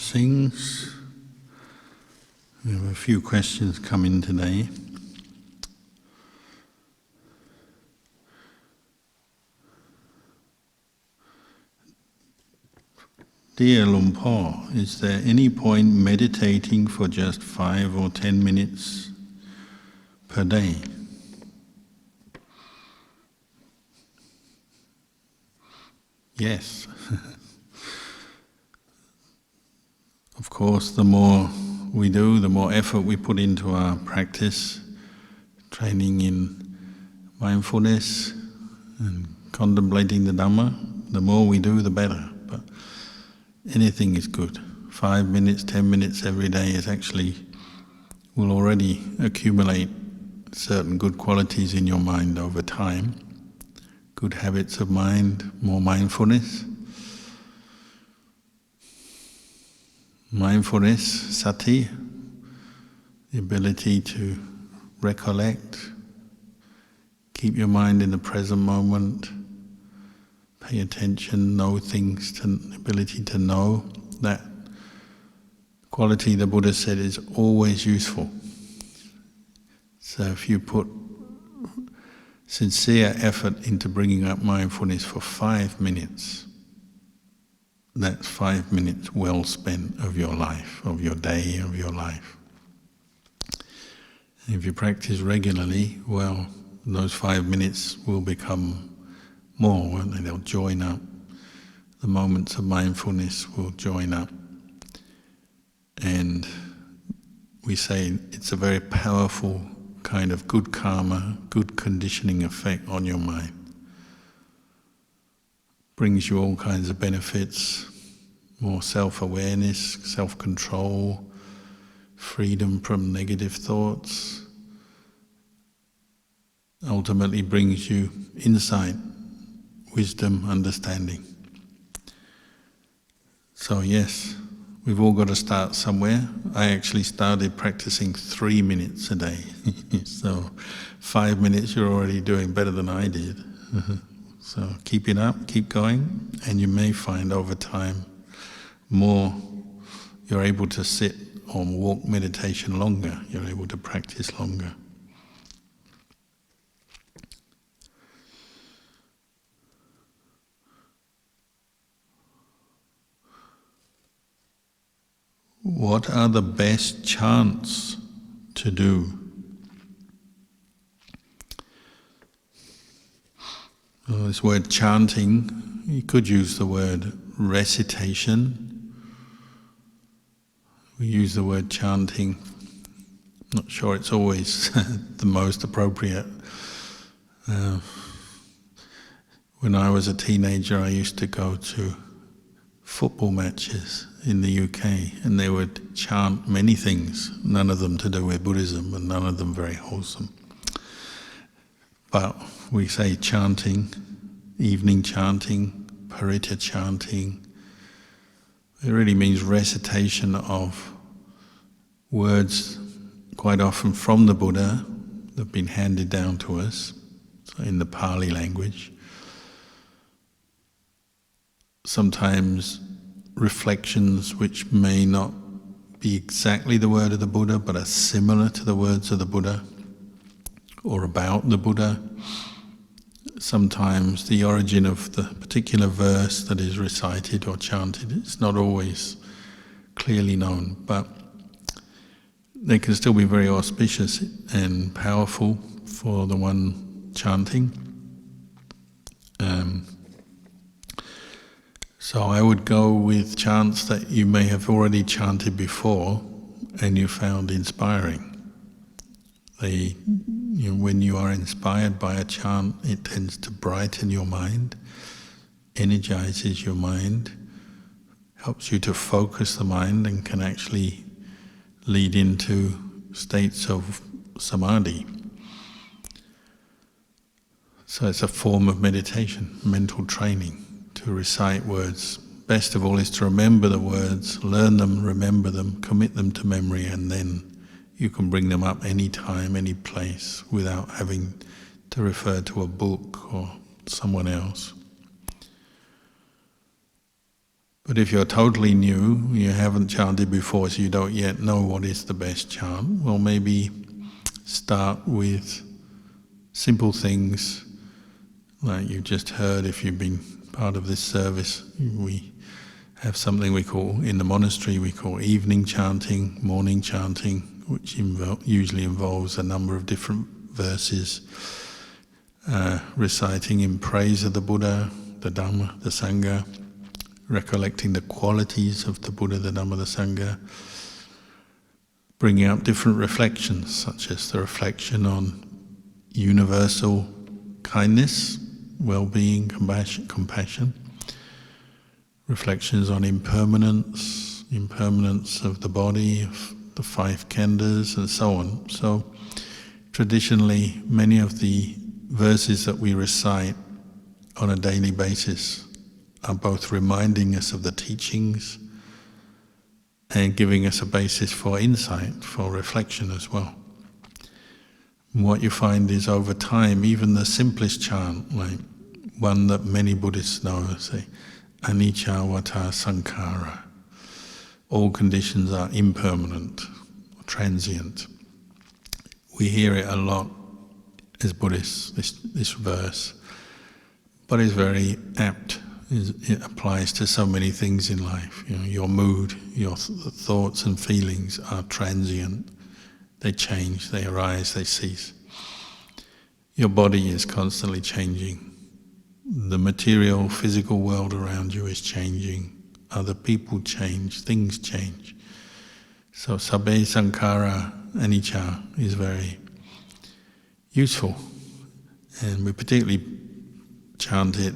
Blessings. We have a few questions come in today. Dear Luang Por, is there any point meditating for just 5 or 10 minutes per day? Yes. Of course, the more we do, the more effort we put into our practice, training in mindfulness and contemplating the Dhamma, the more we do, the better. But anything is good. 5 minutes, 10 minutes every day will already accumulate certain good qualities in your mind over time. Good habits of mind, more mindfulness. Mindfulness, sati, the ability to recollect, keep your mind in the present moment, pay attention, know things, the ability to know. That quality, the Buddha said, is always useful. So if you put sincere effort into bringing up mindfulness for 5 minutes, that's 5 minutes well spent of your life, of your day, of your life. If you practice regularly, well, those 5 minutes will become more, won't they? They'll join up. The moments of mindfulness will join up. And we say it's a very powerful kind of good karma, good conditioning effect on your mind. Brings you all kinds of benefits, more self-awareness, self-control, freedom from negative thoughts. Ultimately brings you insight, wisdom, understanding. So yes, we've all got to start somewhere. I actually started practicing 3 minutes a day. So 5 minutes you're already doing better than I did. So keep it up, keep going, and you may find over time more you're able to sit or walk meditation longer, you're able to practice longer. What are the best chants to do? Well, this word chanting, you could use the word recitation. We use the word chanting. Not sure it's always the most appropriate. When I was a teenager, I used to go to football matches in the UK, and they would chant many things, none of them to do with Buddhism, and none of them very wholesome. But we say chanting, evening chanting, parita chanting. It really means recitation of words, quite often from the Buddha, that have been handed down to us, so in the Pali language. Sometimes reflections which may not be exactly the word of the Buddha, but are similar to the words of the Buddha, or about the Buddha. Sometimes the origin of the particular verse that is recited or chanted is not always clearly known, but they can still be very auspicious and powerful for the one chanting. So I would go with chants that you may have already chanted before and you found inspiring. When you are inspired by a chant, it tends to brighten your mind, energizes your mind, helps you to focus the mind, and can actually lead into states of samadhi. So it's a form of meditation, mental training, to recite words. Best of all is to remember the words, learn them, remember them, commit them to memory, and then you can bring them up any time, any place, without having to refer to a book or someone else. But if you're totally new, you haven't chanted before, so you don't yet know what is the best chant, well, maybe start with simple things like you just heard. If you've been part of this service, we have something we call, in the monastery, we call evening chanting, morning chanting, which usually involves a number of different verses, reciting in praise of the Buddha, the Dhamma, the Sangha, recollecting the qualities of the Buddha, the Dhamma, the Sangha, bringing up different reflections, such as the reflection on universal kindness, well-being, compassion, reflections on impermanence of the body, of the five khandhas, and so on. So traditionally, many of the verses that we recite on a daily basis are both reminding us of the teachings and giving us a basis for insight, for reflection as well. And what you find is, over time, even the simplest chant, like one that many Buddhists know, say, anicca vata sankhara, all conditions are impermanent, transient. We hear it a lot as Buddhists, this verse, but it's very apt. It applies to so many things in life. You know, your mood, your thoughts and feelings are transient. They change, they arise, they cease. Your body is constantly changing. The material, physical world around you is changing. Other people change, things change. So sabbe sankhara anicca is very useful. And we particularly chant it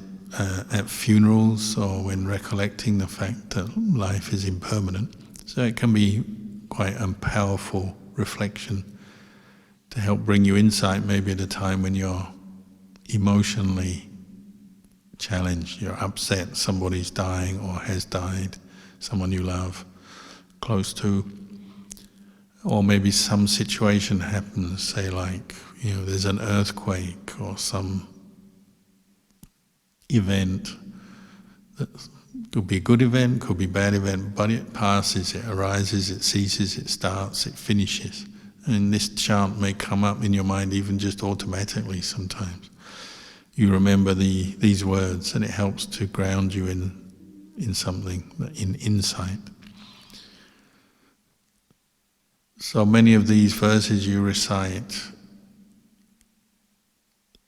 at funerals or when recollecting the fact that life is impermanent. So it can be quite a powerful reflection to help bring you insight, maybe at a time when you're emotionally challenged, you're upset, somebody's dying or has died, someone you love, close to, or maybe some situation happens, say like, there's an earthquake or some event that could be a good event, could be a bad event, but it passes, it arises, it ceases, it starts, it finishes. And this chant may come up in your mind even just automatically sometimes. You remember these words, and it helps to ground you in something, in insight. So many of these verses you recite,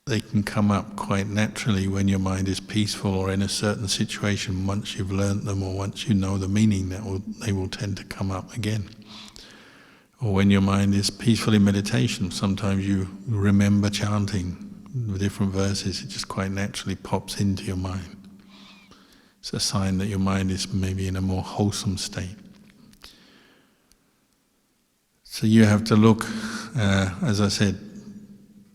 they can come up quite naturally when your mind is peaceful or in a certain situation. Once you've learnt them or once you know the meaning, they will tend to come up again. Or when your mind is peaceful in meditation, sometimes you remember chanting the different verses, it just quite naturally pops into your mind. It's a sign that your mind is maybe in a more wholesome state. So you have to look, as I said,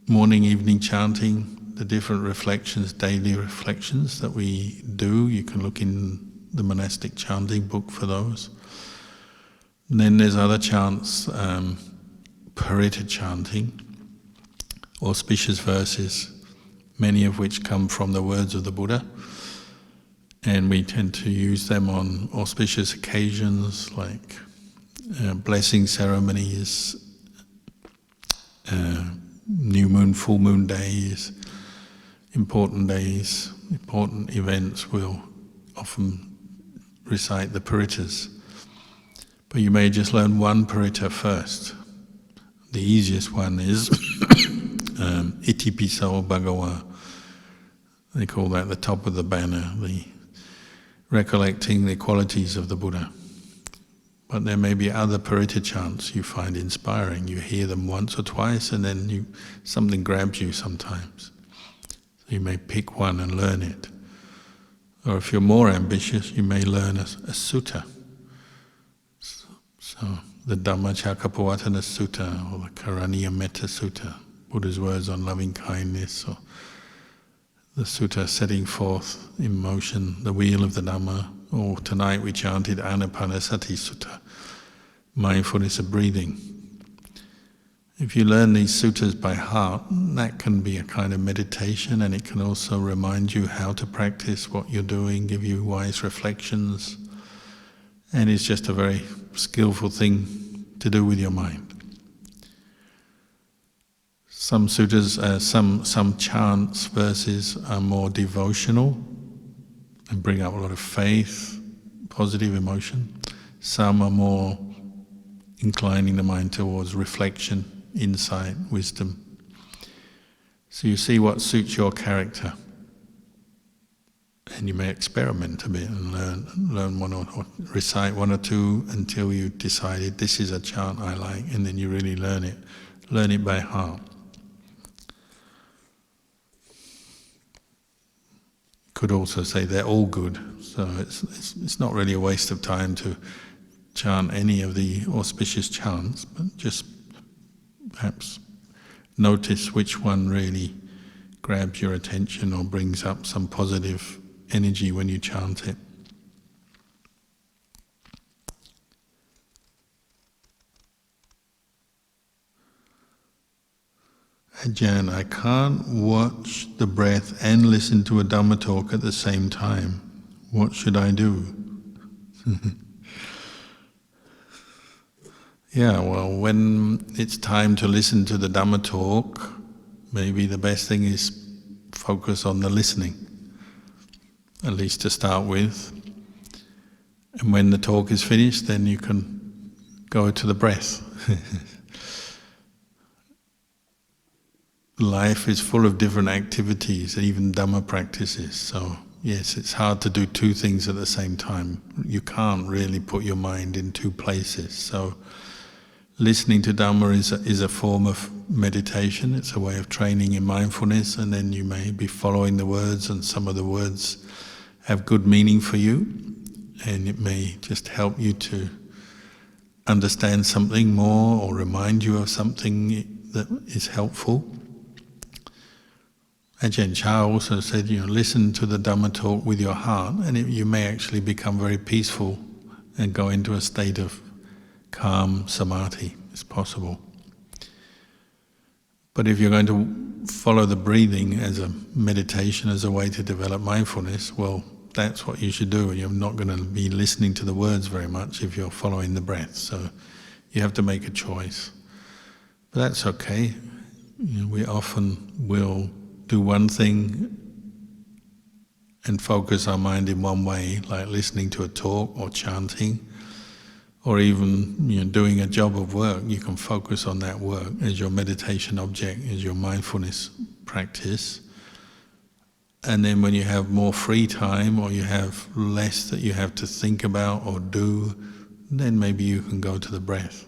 morning, evening chanting, the different reflections, daily reflections that we do. You can look in the monastic chanting book for those. And then there's other chants, paritta chanting, auspicious verses, many of which come from the words of the Buddha. And we tend to use them on auspicious occasions like blessing ceremonies, new moon, full moon days, important events. We'll often recite the parittas. But you may just learn one paritta first. The easiest one is Itipiso Bhagava. They call that the top of the banner, the recollecting the qualities of the Buddha. But there may be other paritta chants you find inspiring. You hear them once or twice and then something grabs you sometimes. So you may pick one and learn it. Or if you're more ambitious, you may learn a sutta. So the Dhamma Chakkapavatana Sutta or the Karaniya Metta Sutta, Buddha's words on loving kindness, or the sutta setting forth in motion the wheel of the Dhamma. Or tonight we chanted Anapanasati Sutta, mindfulness of breathing. If you learn these suttas by heart, that can be a kind of meditation, and it can also remind you how to practice what you're doing, give you wise reflections. And it's just a very skillful thing to do with your mind. Some sutras, some chants, verses are more devotional and bring up a lot of faith, positive emotion. Some are more inclining the mind towards reflection, insight, wisdom. So you see what suits your character. And you may experiment a bit and learn one or recite one or two until you decided this is a chant I like, and then you really learn it by heart. Could also say they're all good, so it's not really a waste of time to chant any of the auspicious chants, but just perhaps notice which one really grabs your attention or brings up some positive energy when you chant it. Ajahn, I can't watch the breath and listen to a Dhamma talk at the same time. What should I do? Yeah, well, when it's time to listen to the Dhamma talk, maybe the best thing is focus on the listening, at least to start with. And when the talk is finished, then you can go to the breath. Life is full of different activities, even Dhamma practices. So yes, it's hard to do two things at the same time. You can't really put your mind in two places. So listening to Dhamma is a form of meditation. It's a way of training in mindfulness, and then you may be following the words, and some of the words have good meaning for you, and it may just help you to understand something more or remind you of something that is helpful. Ajahn Chah also said, listen to the Dhamma talk with your heart, and you may actually become very peaceful and go into a state of calm samadhi. It's possible. But if you're going to follow the breathing as a meditation, as a way to develop mindfulness, well, that's what you should do. You're not going to be listening to the words very much if you're following the breath. So you have to make a choice. But that's okay. We often will do one thing and focus our mind in one way, like listening to a talk or chanting, or even doing a job of work. You can focus on that work as your meditation object, as your mindfulness practice. And then when you have more free time, or you have less that you have to think about or do, then maybe you can go to the breath.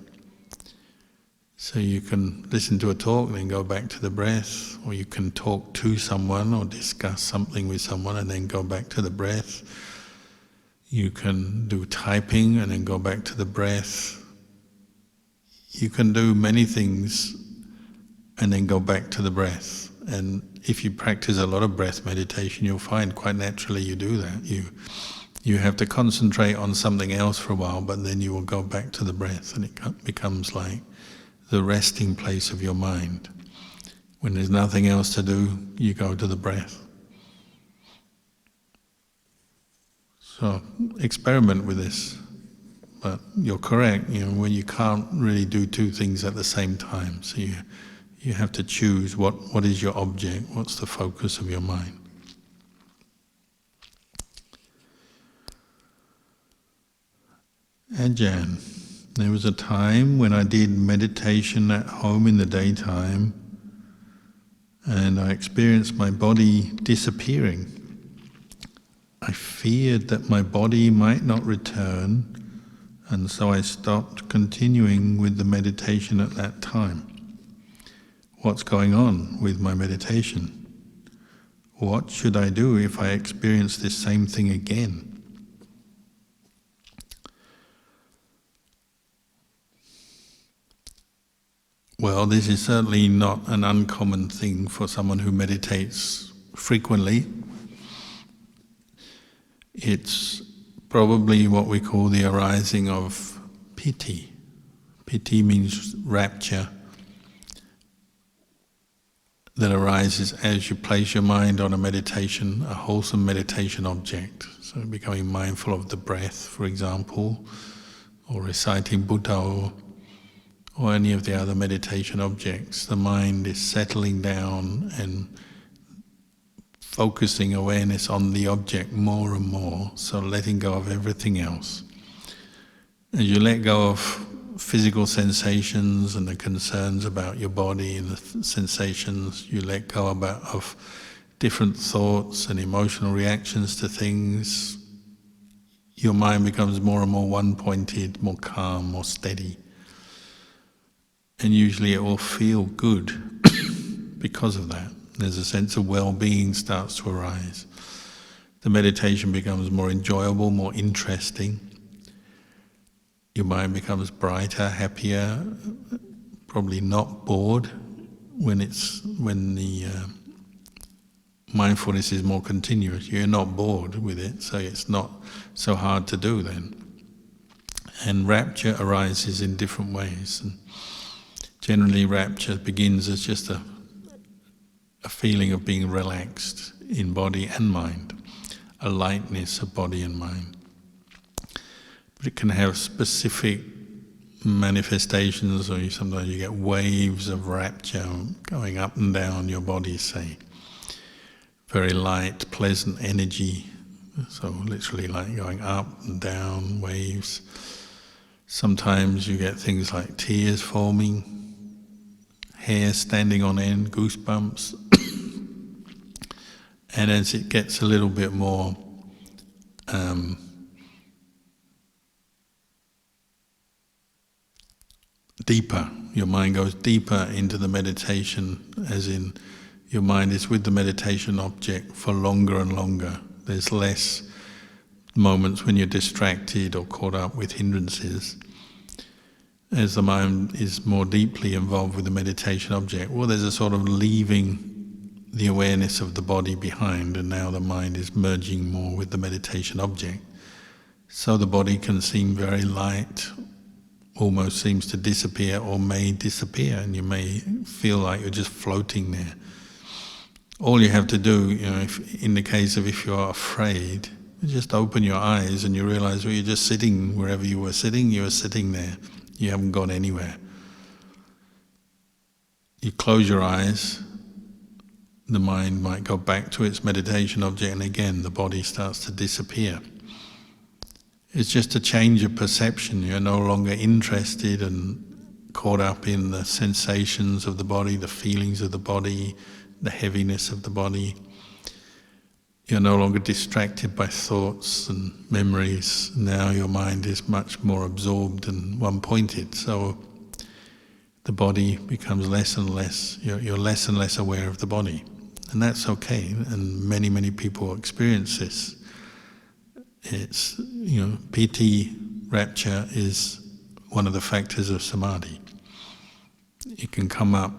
So you can listen to a talk, then go back to the breath, or you can talk to someone or discuss something with someone and then go back to the breath. You can do typing and then go back to the breath. You can do many things and then go back to the breath. And if you practice a lot of breath meditation, you'll find quite naturally you do that. You have to concentrate on something else for a while, but then you will go back to the breath, and it becomes like the resting place of your mind. When there's nothing else to do, you go to the breath. So experiment with this. But you're correct, when you can't really do two things at the same time. So you have to choose what is your object, what's the focus of your mind. Ajahn, there was a time when I did meditation at home in the daytime, and I experienced my body disappearing. I feared that my body might not return, and so I stopped continuing with the meditation at that time. What's going on with my meditation? What should I do if I experience this same thing again? Well, this is certainly not an uncommon thing for someone who meditates frequently. It's probably what we call the arising of piti. Piti means rapture. that arises as you place your mind on a wholesome meditation object. So becoming mindful of the breath, for example, or reciting Buddha or any of the other meditation objects. The mind is settling down and focusing awareness on the object more and more, so letting go of everything else. As you let go of physical sensations and the concerns about your body and the sensations, you let go of different thoughts and emotional reactions to things, your mind becomes more and more one-pointed, more calm, more steady. And usually it will feel good because of that. There's a sense of well-being starts to arise. The meditation becomes more enjoyable, more interesting. Your mind becomes brighter, happier, probably not bored when the mindfulness is more continuous. You're not bored with it, so it's not so hard to do then. And rapture arises in different ways. And generally rapture begins as just a feeling of being relaxed in body and mind, a lightness of body and mind. But it can have specific manifestations, or sometimes you get waves of rapture going up and down your body, say. Very light, pleasant energy, so literally like going up and down, waves. Sometimes you get things like tears forming, hair standing on end, goosebumps. And as it gets a little bit more deeper, your mind goes deeper into the meditation, as in your mind is with the meditation object for longer and longer. There's less moments when you're distracted or caught up with hindrances. As the mind is more deeply involved with the meditation object, well, there's a sort of leaving the awareness of the body behind, and now the mind is merging more with the meditation object. So the body can seem very light, almost seems to disappear or may disappear, and you may feel like you're just floating there. All you have to do, in the case of if you're afraid, just open your eyes and you realize, well, you're just sitting wherever you were sitting there. You haven't gone anywhere. You close your eyes, the mind might go back to its meditation object, and again the body starts to disappear. It's just a change of perception. You're no longer interested and caught up in the sensations of the body, the feelings of the body, the heaviness of the body. You're no longer distracted by thoughts and memories. Now your mind is much more absorbed and one-pointed. So the body becomes less and less, you're less and less aware of the body. And that's okay, and many, many people experience this. It's, piti, rapture, is one of the factors of samadhi. It can come up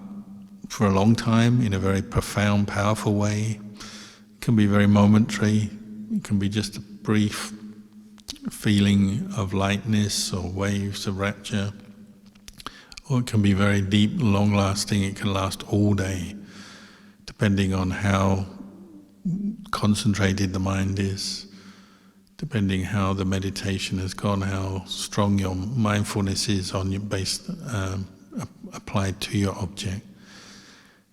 for a long time in a very profound, powerful way. It can be very momentary. It can be just a brief feeling of lightness or waves of rapture. Or it can be very deep, long-lasting. It can last all day, depending on how concentrated the mind is, depending how the meditation has gone, how strong your mindfulness is on your applied to your object.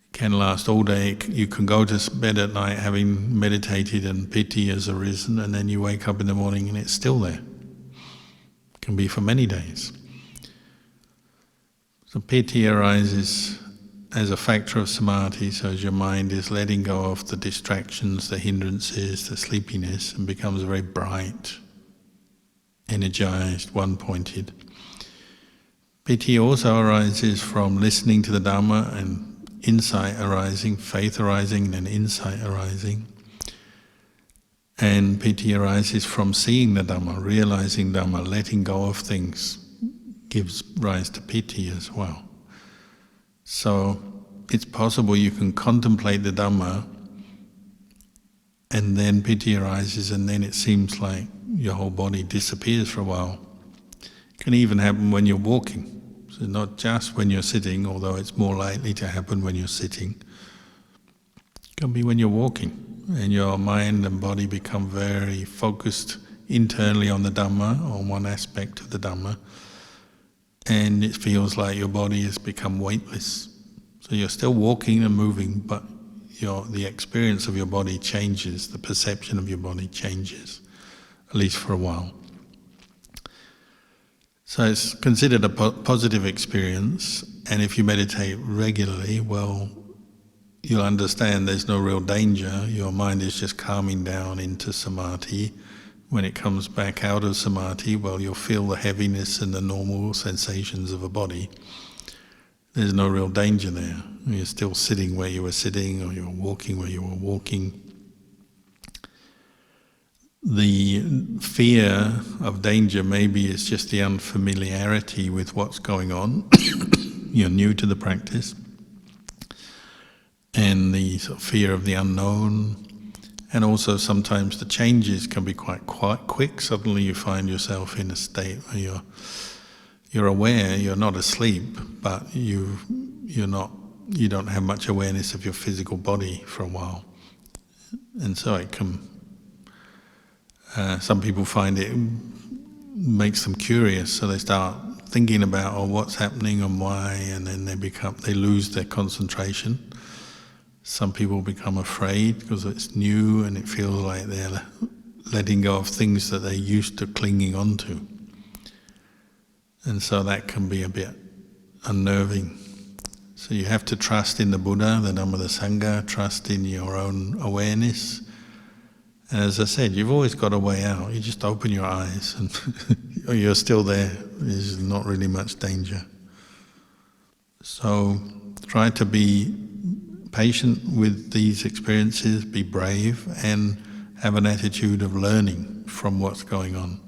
It can last all day. You can go to bed at night having meditated and piti has arisen, and then you wake up in the morning and it's still there. It can be for many days. So piti arises as a factor of samadhi, so as your mind is letting go of the distractions, the hindrances, the sleepiness, and becomes very bright, energized, one-pointed. Piti also arises from listening to the Dhamma and insight arising, faith arising, and then insight arising. And piti arises from seeing the Dhamma, realizing Dhamma, letting go of things, gives rise to piti as well. So it's possible you can contemplate the Dhamma and then piti arises, and then it seems like your whole body disappears for a while. It can even happen when you're walking. So not just when you're sitting, although it's more likely to happen when you're sitting. It can be when you're walking and your mind and body become very focused internally on the Dhamma, on one aspect of the Dhamma, and it feels like your body has become weightless. So you're still walking and moving, but the experience of your body changes, the perception of your body changes, at least for a while. So it's considered a positive experience, and if you meditate regularly, well, you'll understand there's no real danger. Your mind is just calming down into samadhi. When it comes back out of samadhi, well, you'll feel the heaviness and the normal sensations of a body. There's no real danger there. You're still sitting where you were sitting, or you're walking where you were walking. The fear of danger maybe is just the unfamiliarity with what's going on. You're new to the practice. And the sort of fear of the unknown. And also sometimes the changes can be quite quick. Suddenly you find yourself in a state where you're aware, you're not asleep, but you don't have much awareness of your physical body for a while. And so it can, some people find it makes them curious, so they start thinking about what's happening and why, and then they lose their concentration. Some people become afraid because it's new and it feels like they're letting go of things that they're used to clinging onto. And so that can be a bit unnerving. So you have to trust in the Buddha, the Dhamma, the Sangha, trust in your own awareness. And as I said, you've always got a way out. You just open your eyes and you're still there. There's not really much danger. So try to be patient with these experiences, be brave, and have an attitude of learning from what's going on.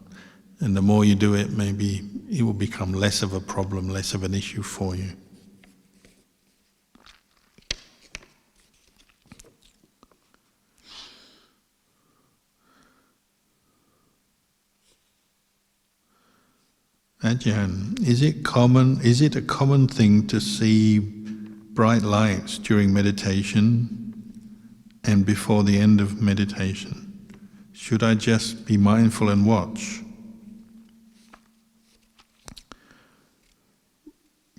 And the more you do it, maybe it will become less of a problem, less of an issue for you. Ajahn, is it a common thing to see bright lights during meditation and before the end of meditation? Should I just be mindful and watch?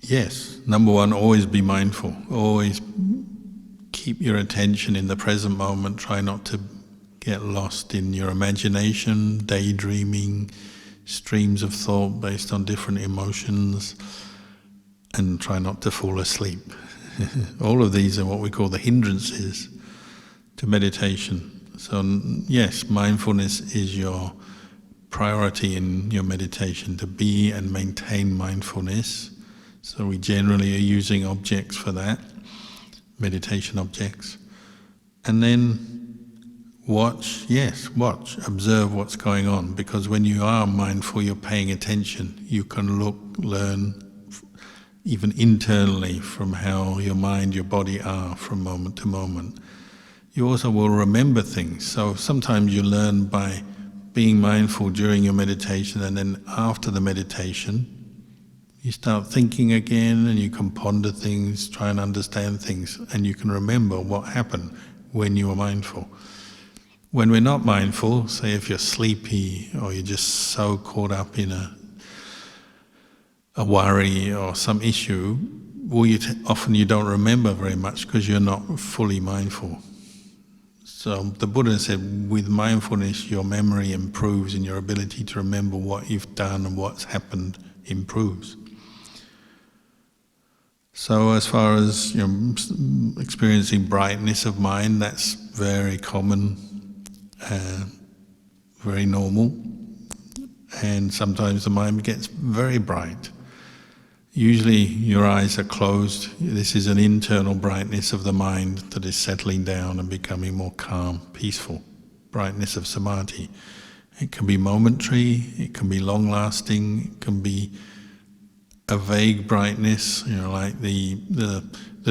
Yes, number one, always be mindful. Always keep your attention in the present moment. Try not to get lost in your imagination, daydreaming, streams of thought based on different emotions, and try not to fall asleep. All of these are what we call the hindrances to meditation. So yes, mindfulness is your priority in your meditation, to be and maintain mindfulness. So we generally are using objects for that, meditation objects. And then watch, observe what's going on, because when you are mindful, you're paying attention. You can look, learn, even internally, from how your mind, your body are from moment to moment. You also will remember things. So sometimes you learn by being mindful during your meditation, and then after the meditation, you start thinking again, and you can ponder things, try and understand things, and you can remember what happened when you were mindful. When we're not mindful, say if you're sleepy or you're just so caught up in a worry or some issue, well, often you don't remember very much because you're not fully mindful. So the Buddha said, with mindfulness, your memory improves and your ability to remember what you've done and what's happened improves. So as far as experiencing brightness of mind, that's very common, very normal. And sometimes the mind gets very bright. Usually your eyes are closed. This is an internal brightness of the mind that is settling down and becoming more calm, peaceful, brightness of samadhi. It can be momentary, it can be long-lasting, it can be a vague brightness, like the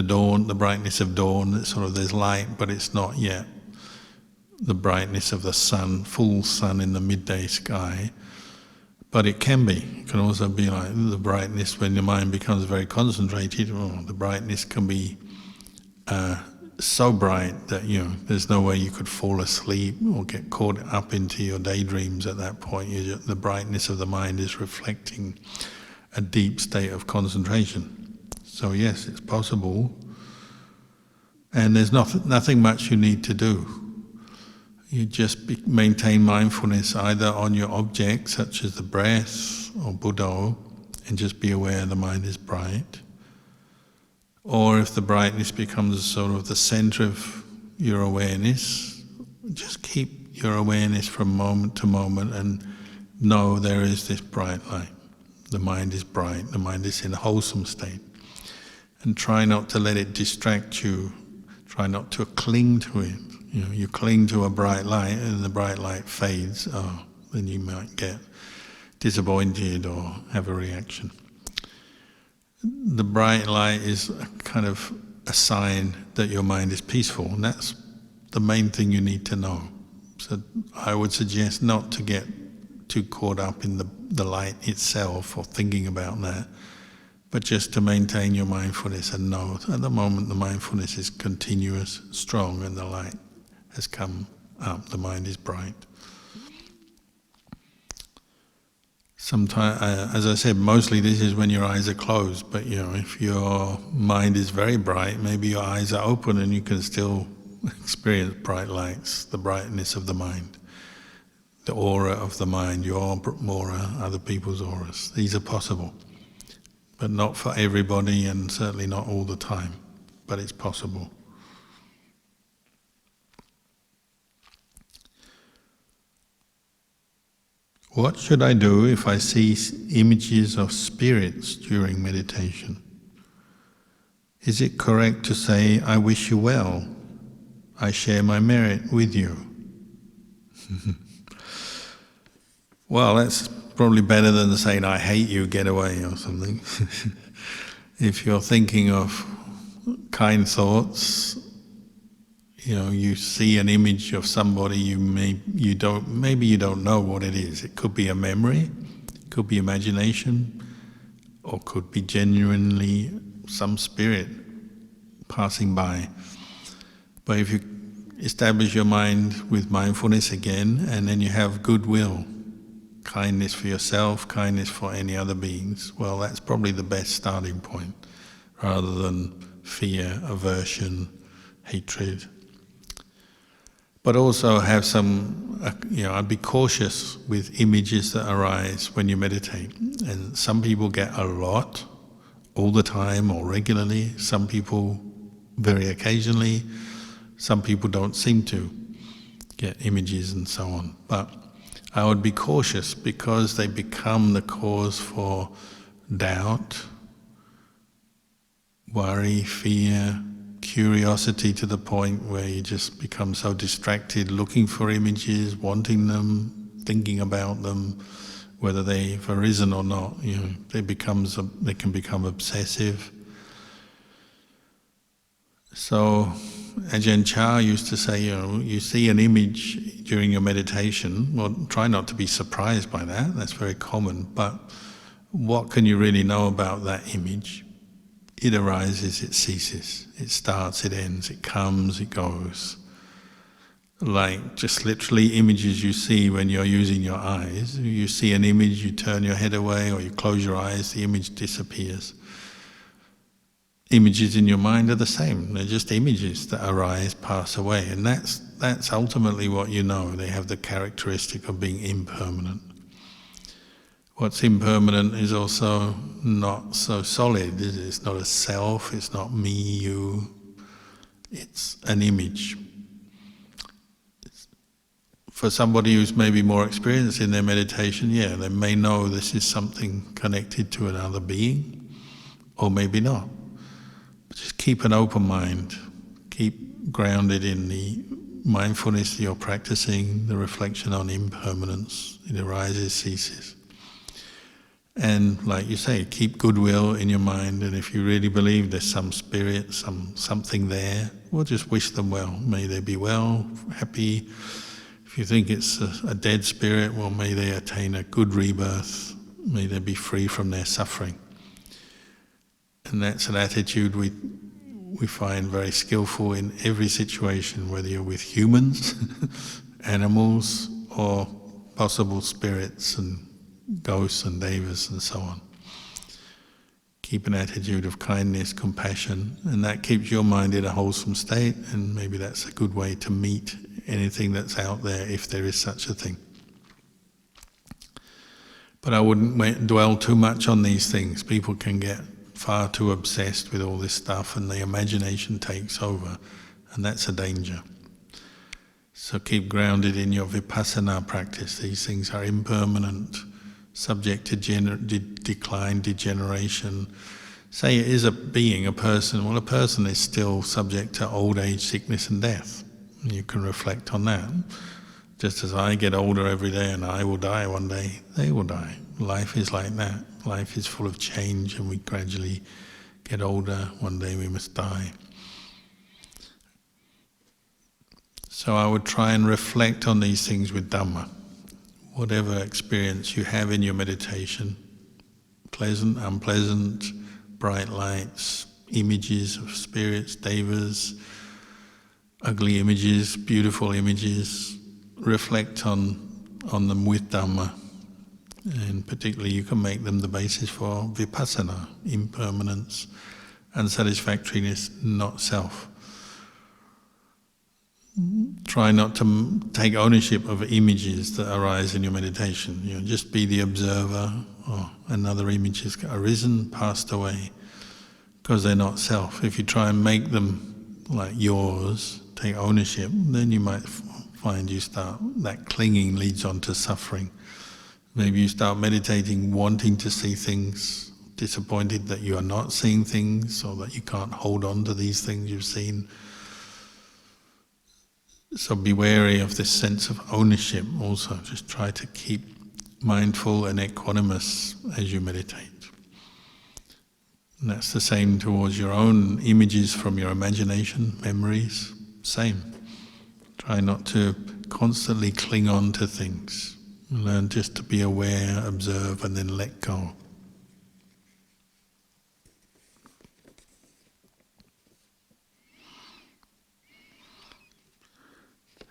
dawn, the brightness of dawn. That sort of, there's light, but it's not yet the brightness of the sun, full sun in the midday sky. But it can be. It can also be like the brightness when your mind becomes very concentrated. The brightness can be so bright that there's no way you could fall asleep or get caught up into your daydreams at that point. The brightness of the mind is reflecting a deep state of concentration. So yes, it's possible, and there's nothing much you need to do. You just maintain mindfulness either on your object, such as the breath or Buddha, and just be aware the mind is bright. Or if the brightness becomes sort of the center of your awareness, just keep your awareness from moment to moment and know there is this bright light. The mind is bright, the mind is in a wholesome state. And try not to let it distract you, try not to cling to it. You cling to a bright light and the bright light fades, then you might get disappointed or have a reaction. The bright light is kind of a sign that your mind is peaceful, and that's the main thing you need to know. So I would suggest not to get too caught up in the light itself or thinking about that, but just to maintain your mindfulness and know at the moment the mindfulness is continuous, strong, and the light has come up, the mind is bright. Sometimes, as I said, mostly this is when your eyes are closed, but if your mind is very bright, maybe your eyes are open and you can still experience bright lights, the brightness of the mind, the aura of the mind, your aura, other people's auras. These are possible, but not for everybody and certainly not all the time, but it's possible. What should I do if I see images of spirits during meditation? Is it correct to say, I wish you well, I share my merit with you? Well, that's probably better than saying, I hate you, get away, or something. If you're thinking of kind thoughts, you see an image of somebody maybe you don't know what it is. It could be a memory, it could be imagination, or could be genuinely some spirit passing by. But if you establish your mind with mindfulness again, and then you have goodwill, kindness for yourself, kindness for any other beings, well, that's probably the best starting point, rather than fear, aversion, hatred. But also have some, I'd be cautious with images that arise when you meditate. And some people get a lot, all the time or regularly. Some people very occasionally. Some people don't seem to get images and so on. But I would be cautious because they become the cause for doubt, worry, fear, curiosity, to the point where you just become so distracted looking for images, wanting them, thinking about them, whether they've arisen or not. They can become obsessive. So Ajahn Chah used to say, you see an image during your meditation, well, try not to be surprised by that, that's very common, but what can you really know about that image? It arises, it ceases, it starts, it ends, it comes, it goes. Like just literally images you see when you're using your eyes. You see an image, you turn your head away or you close your eyes, the image disappears. Images in your mind are the same, they're just images that arise, pass away, and that's ultimately what you know. They have the characteristic of being impermanent. What's impermanent is also not so solid. It's not a self, it's not me, you. It's an image. For somebody who's maybe more experienced in their meditation, they may know this is something connected to another being, or maybe not. But just keep an open mind. Keep grounded in the mindfulness that you're practicing, the reflection on impermanence. It arises, ceases. And like you say, keep goodwill in your mind, and if you really believe there's some spirit, something there, well, just wish them well. May they be well, happy. If you think it's a dead spirit, well, may they attain a good rebirth. May they be free from their suffering. And that's an attitude we find very skillful in every situation, whether you're with humans, animals, or possible spirits and ghosts and devas and so on. Keep an attitude of kindness, compassion, and that keeps your mind in a wholesome state, and maybe that's a good way to meet anything that's out there, if there is such a thing. But I wouldn't dwell too much on these things. People can get far too obsessed with all this stuff and the imagination takes over, and that's a danger. So keep grounded in your vipassana practice. These things are impermanent, subject to decline, degeneration. Say it is a being, a person. Well, a person is still subject to old age, sickness and death. You can reflect on that. Just as I get older every day and I will die one day, they will die. Life is like that. Life is full of change and we gradually get older. One day we must die. So I would try and reflect on these things with Dhamma. Whatever experience you have in your meditation, pleasant, unpleasant, bright lights, images of spirits, devas, ugly images, beautiful images, reflect on them with Dhamma. And particularly you can make them the basis for vipassana, impermanence, unsatisfactoriness, not self. Try not to take ownership of images that arise in your meditation. Just be the observer. Oh, another image has arisen, passed away, because they're not self. If you try and make them like yours, take ownership, then you might find that clinging leads on to suffering. Maybe you start meditating wanting to see things, disappointed that you are not seeing things, or that you can't hold on to these things you've seen. So be wary of this sense of ownership also. Just try to keep mindful and equanimous as you meditate. And that's the same towards your own images from your imagination, memories, same. Try not to constantly cling on to things. Learn just to be aware, observe, and then let go.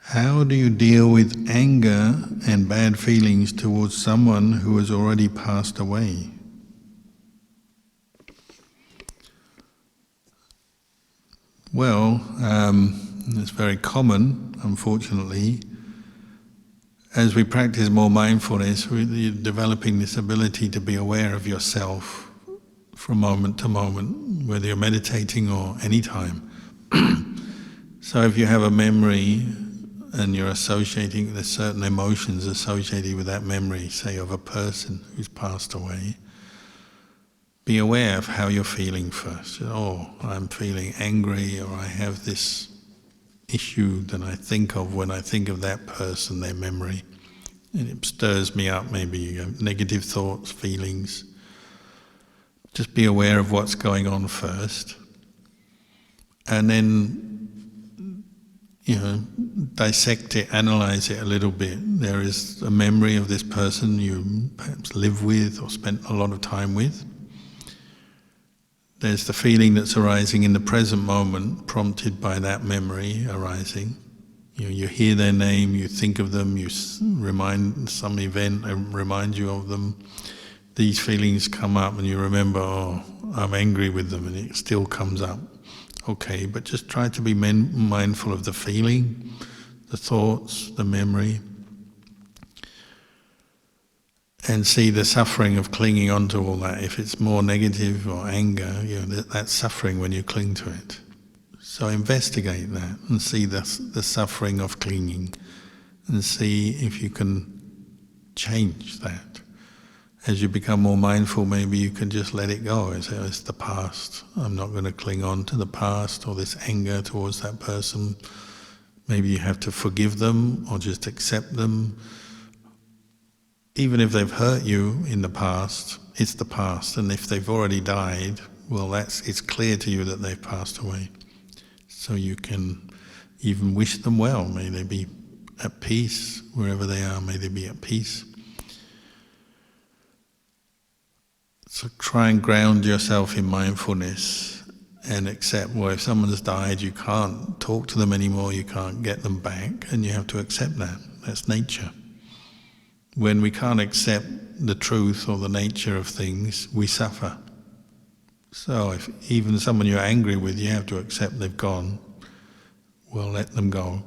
How do you deal with anger and bad feelings towards someone who has already passed away? Well, it's very common, unfortunately. As we practice more mindfulness, we're developing this ability to be aware of yourself from moment to moment, whether you're meditating or any time. So if you have a memory and you're associating, there's certain emotions associated with that memory, say of a person who's passed away, be aware of how you're feeling first. Oh, I'm feeling angry, or I have this issue that I think of when I think of that person, their memory. And it stirs me up, maybe you have negative thoughts, feelings. Just be aware of what's going on first. And then dissect it, analyze it a little bit. There is a memory of this person you perhaps live with or spent a lot of time with. There's the feeling that's arising in the present moment, prompted by that memory arising. You hear their name, you think of them, you remind some event and remind you of them. These feelings come up and you remember, oh, I'm angry with them, and it still comes up. Okay, but just try to be mindful of the feeling, the thoughts, the memory, and see the suffering of clinging on to all that. If it's more negative or anger, that's suffering when you cling to it. So investigate that and see the suffering of clinging, and see if you can change that. As you become more mindful, maybe you can just let it go and say, oh, it's the past. I'm not going to cling on to the past or this anger towards that person. Maybe you have to forgive them or just accept them. Even if they've hurt you in the past, it's the past. And if they've already died, well, it's clear to you that they've passed away. So you can even wish them well. May they be at peace wherever they are. May they be at peace. So try and ground yourself in mindfulness and accept, well, if someone's died, you can't talk to them anymore, you can't get them back, and you have to accept that. That's nature. When we can't accept the truth or the nature of things, we suffer. So if even someone you're angry with, you have to accept they've gone, well, let them go.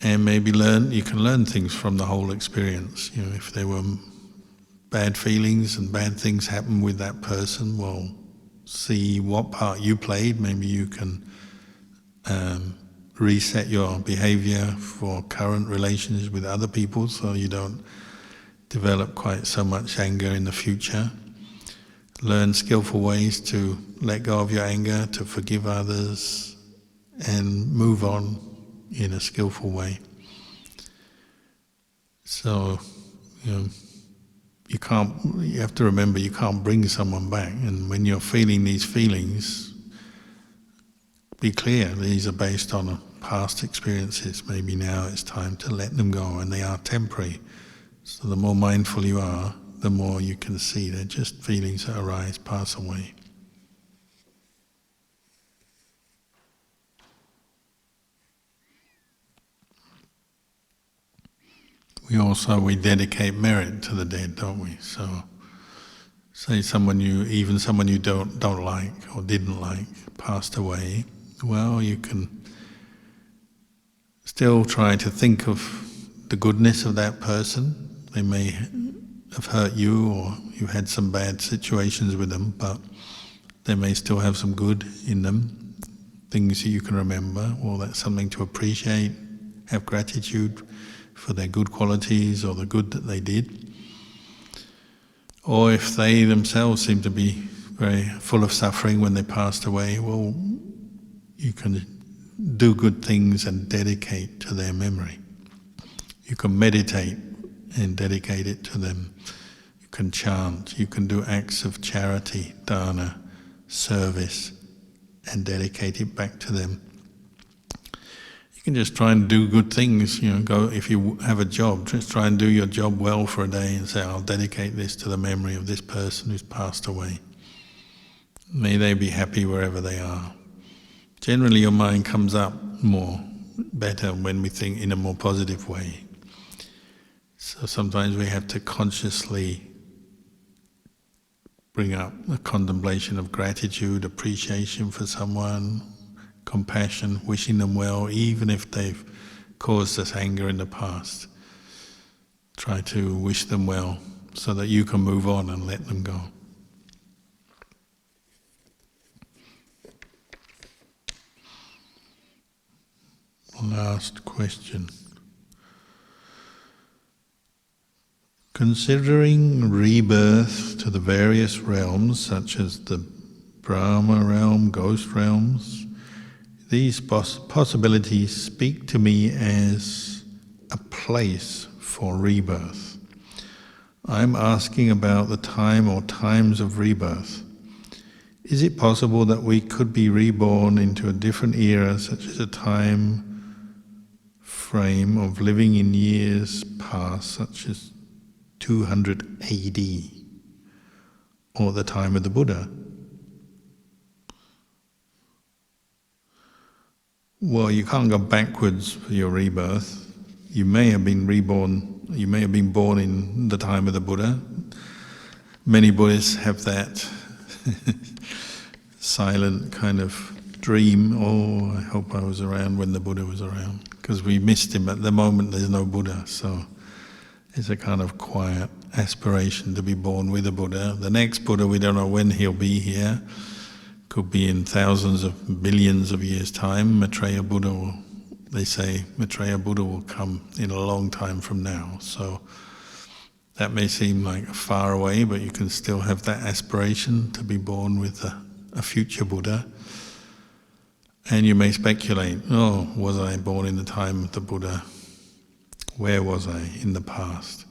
And maybe you can learn things from the whole experience. You know, if there were bad feelings and bad things happen with that person, well, see what part you played. Maybe you can reset your behavior for current relations with other people so you don't develop quite so much anger in the future. Learn skillful ways to let go of your anger, to forgive others, and move on in a skillful way. So, you know, you have to remember you can't bring someone back, and when you're feeling these feelings, be clear these are based on past experiences. Maybe now it's time to let them go, and they are temporary. So the more mindful you are, the more you can see they're just feelings that arise, pass away. We dedicate merit to the dead, don't we? So, say even someone you don't like or didn't like passed away. Well, you can still try to think of the goodness of that person. They may have hurt you, or you had some bad situations with them, but they may still have some good in them, things that you can remember. Well, that's something to appreciate, have gratitude for their good qualities or the good that they did. Or if they themselves seem to be very full of suffering when they passed away, well, you can do good things and dedicate to their memory. You can meditate and dedicate it to them. You can chant, you can do acts of charity, dana, service, and dedicate it back to them. You can just try and do good things, if you have a job, just try and do your job well for a day and say, I'll dedicate this to the memory of this person who's passed away. May they be happy wherever they are. Generally your mind comes up better when we think in a more positive way. So sometimes we have to consciously bring up a contemplation of gratitude, appreciation for someone, compassion, wishing them well, even if they've caused us anger in the past. Try to wish them well so that you can move on and let them go. Last question. Considering rebirth to the various realms, such as the Brahma realm, ghost realms, these possibilities speak to me as a place for rebirth. I'm asking about the time or times of rebirth. Is it possible that we could be reborn into a different era, such as a time frame of living in years past, such as 200 AD, or the time of the Buddha? Well, you can't go backwards for your rebirth. You may have been born in the time of the Buddha. Many Buddhists have that silent kind of dream, oh, I hope I was around when the Buddha was around, because we missed him. At the moment there's no Buddha, so it's a kind of quiet aspiration to be born with a Buddha. The next Buddha, we don't know when he'll be here. Could be in thousands of billions of years' time. Maitreya Buddha will come in a long time from now. So that may seem like far away, but you can still have that aspiration to be born with a future Buddha. And you may speculate, oh, was I born in the time of the Buddha? Where was I in the past?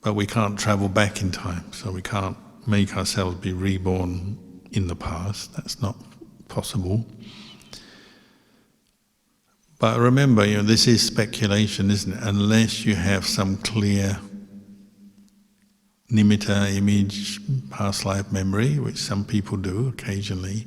But we can't travel back in time, so we can't make ourselves be reborn in the past. That's not possible. But remember, this is speculation, isn't it? Unless you have some clear nimitta, image, past life memory, which some people do occasionally,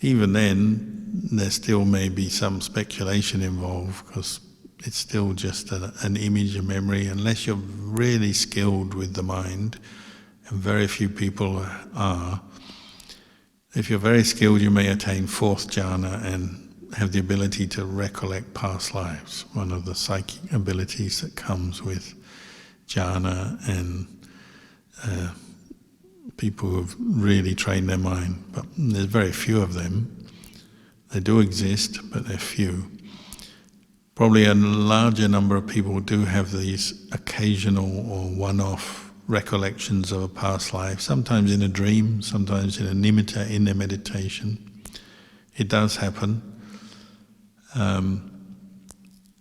even then there still may be some speculation involved, because it's still just an image, a memory, unless you're really skilled with the mind, and very few people are. If you're very skilled, you may attain fourth jhana and have the ability to recollect past lives, one of the psychic abilities that comes with jhana and people who have really trained their mind. But there's very few of them. They do exist, but they're few. Probably a larger number of people do have these occasional or one-off recollections of a past life, sometimes in a dream, sometimes in a nimitta, in their meditation. It does happen.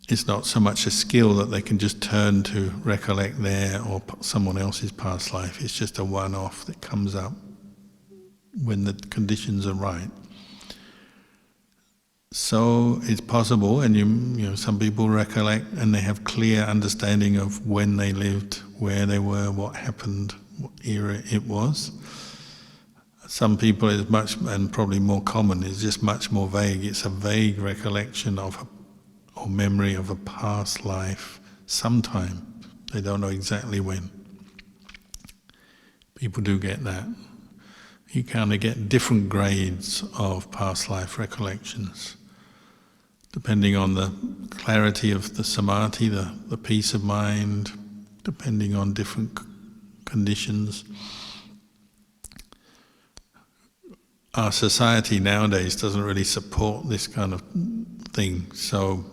It's not so much a skill that they can just turn to recollect their or someone else's past life. It's just a one-off that comes up when the conditions are right. So it's possible, and you know, some people recollect and they have clear understanding of when they lived, where they were, what happened, what era it was. Some people is much, and probably more common, is just much more vague. It's a vague recollection of or memory of a past life sometime. They don't know exactly when. People do get that. You kind of get different grades of past life recollections, depending on the clarity of the samadhi, the peace of mind, depending on different conditions. Our society nowadays doesn't really support this kind of thing, so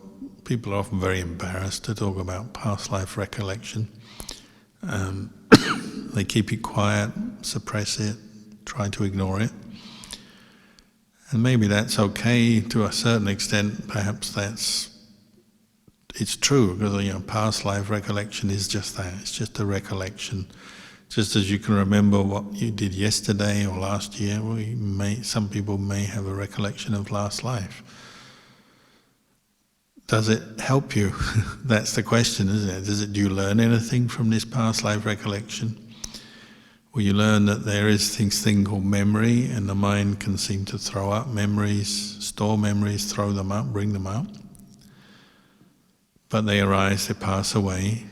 people are often very embarrassed to talk about past life recollection. They keep it quiet, suppress it, try to ignore it. And maybe that's okay to a certain extent. Perhaps it's true, because past life recollection is just that. It's just a recollection. Just as you can remember what you did yesterday or last year, some people may have a recollection of last life. Does it help you? That's the question, isn't it? Do you learn anything from this past life recollection? Well, you learn that there is this thing called memory, and the mind can seem to throw up memories, store memories, throw them up, bring them up. But they arise, they pass away.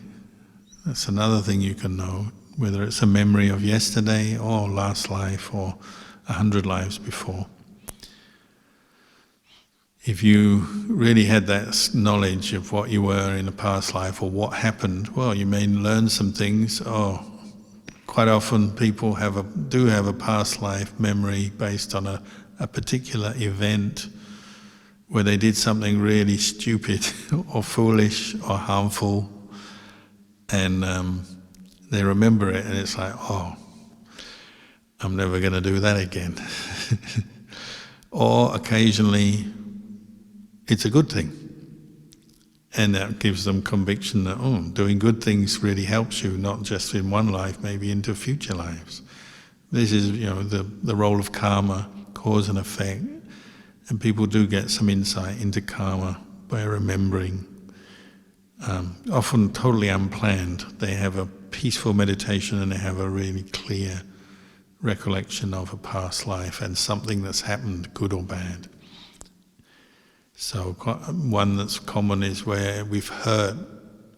That's another thing you can know, whether it's a memory of yesterday or last life or 100 lives before. If you really had that knowledge of what you were in a past life or what happened, well, you may learn some things. Quite often people do have a past life memory based on a particular event where they did something really stupid or foolish or harmful, and they remember it, and it's like, I'm never going to do that again. Or occasionally it's a good thing, and that gives them conviction that doing good things really helps you, not just in one life, maybe into future lives. This is the role of karma, cause and effect, and people do get some insight into karma by remembering. Often totally unplanned. They have a peaceful meditation and they have a really clear recollection of a past life and something that's happened, good or bad. So one that's common is where we've hurt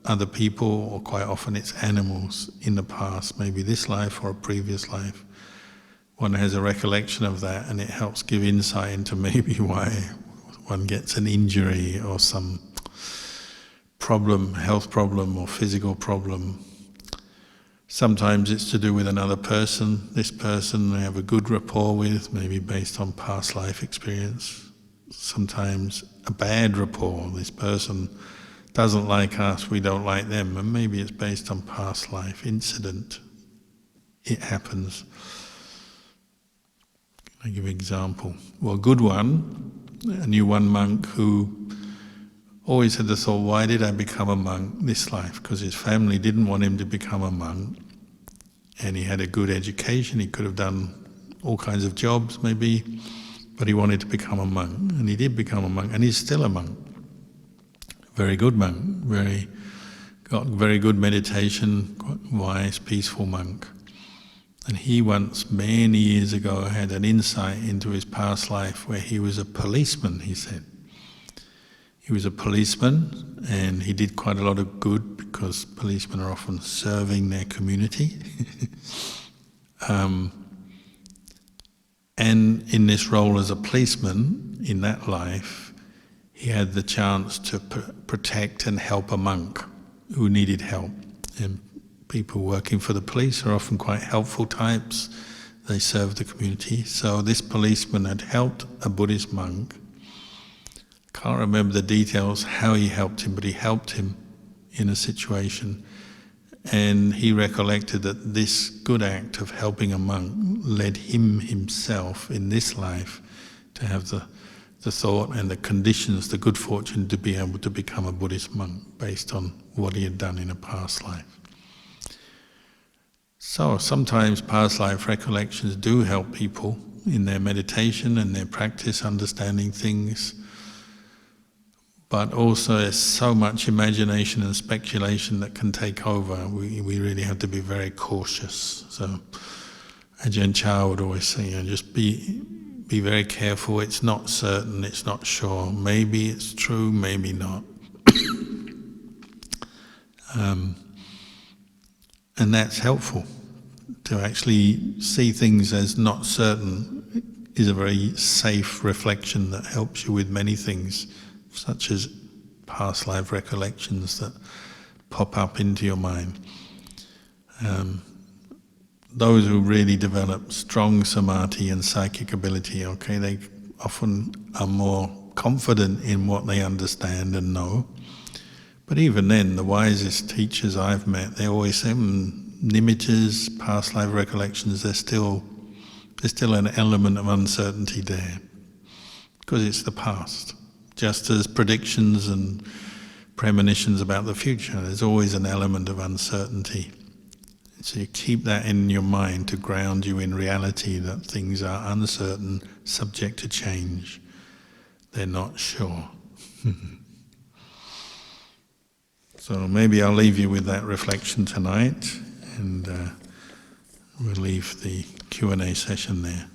other people, or quite often it's animals in the past, maybe this life or a previous life. One has a recollection of that, and it helps give insight into maybe why one gets an injury or some problem, health problem or physical problem. Sometimes it's to do with another person. This person they have a good rapport with, maybe based on past life experience. Sometimes a bad rapport. This person doesn't like us, we don't like them, and maybe it's based on past life incident. It happens. I'll give you an example. Well, a good one, I knew one monk who always had the thought, why did I become a monk this life? Because his family didn't want him to become a monk, and he had a good education, he could have done all kinds of jobs maybe, but he wanted to become a monk, and he did become a monk, and he's still a monk. Very good monk, very got very good meditation, quite wise, peaceful monk. And he once, many years ago, had an insight into his past life where he was a policeman, he said. He was a policeman and he did quite a lot of good because policemen are often serving their community. And in this role as a policeman, in that life, he had the chance to protect and help a monk who needed help. And people working for the police are often quite helpful types. They serve the community. So this policeman had helped a Buddhist monk. Can't remember the details how he helped him, but he helped him in a situation. And he recollected that this good act of helping a monk led him himself in this life to have the thought and the conditions, the good fortune to be able to become a Buddhist monk based on what he had done in a past life. So sometimes past life recollections do help people in their meditation and their practice, understanding things. But also there's so much imagination and speculation that can take over. We really have to be very cautious. So Ajahn Chah would always say, just be very careful. It's not certain, it's not sure. Maybe it's true, maybe not. And that's helpful. To actually see things as not certain is a very safe reflection that helps you with many things, such as past life recollections that pop up into your mind. Those who really develop strong samadhi and psychic ability, they often are more confident in what they understand and know. But even then, the wisest teachers I've met, they always say, nimittas, past life recollections, there's still an element of uncertainty there, because it's the past. Just as predictions and premonitions about the future, there's always an element of uncertainty. So you keep that in your mind to ground you in reality that things are uncertain, subject to change. They're not sure. So maybe I'll leave you with that reflection tonight, and we'll leave the Q&A session there.